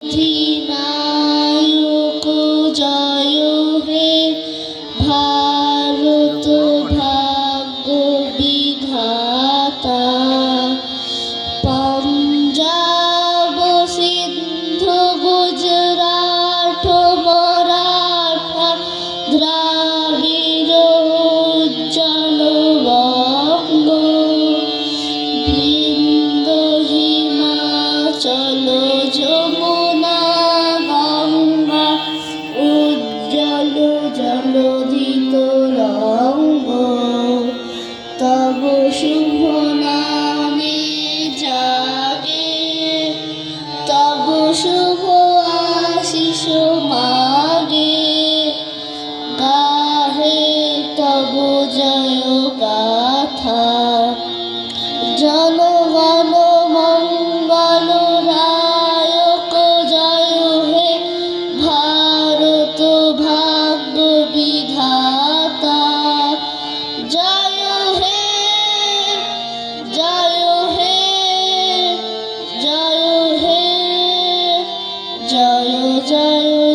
অধিনায়ক জয় হে ভারত ভাগ্য বিধাতা। পঞ্জাব সিন্ধু গুজরাট মরাঠা দ্রাবিড় উজ্জ্বল বঙ্গ। বৃন্দ হিমাচল যমুনা গঙ্গা উজ্জ্বল জলধিত রঙ্গ। তব শুভ নামে জাগে তব শুভ আশিস মাগে। গাহে তব জয় গাথা জনগণ মঙ্গল রায়ক জয় হে ভারত ভাগ্য বিধাতা। জয় হে জয় হে জয় হে জয় জয়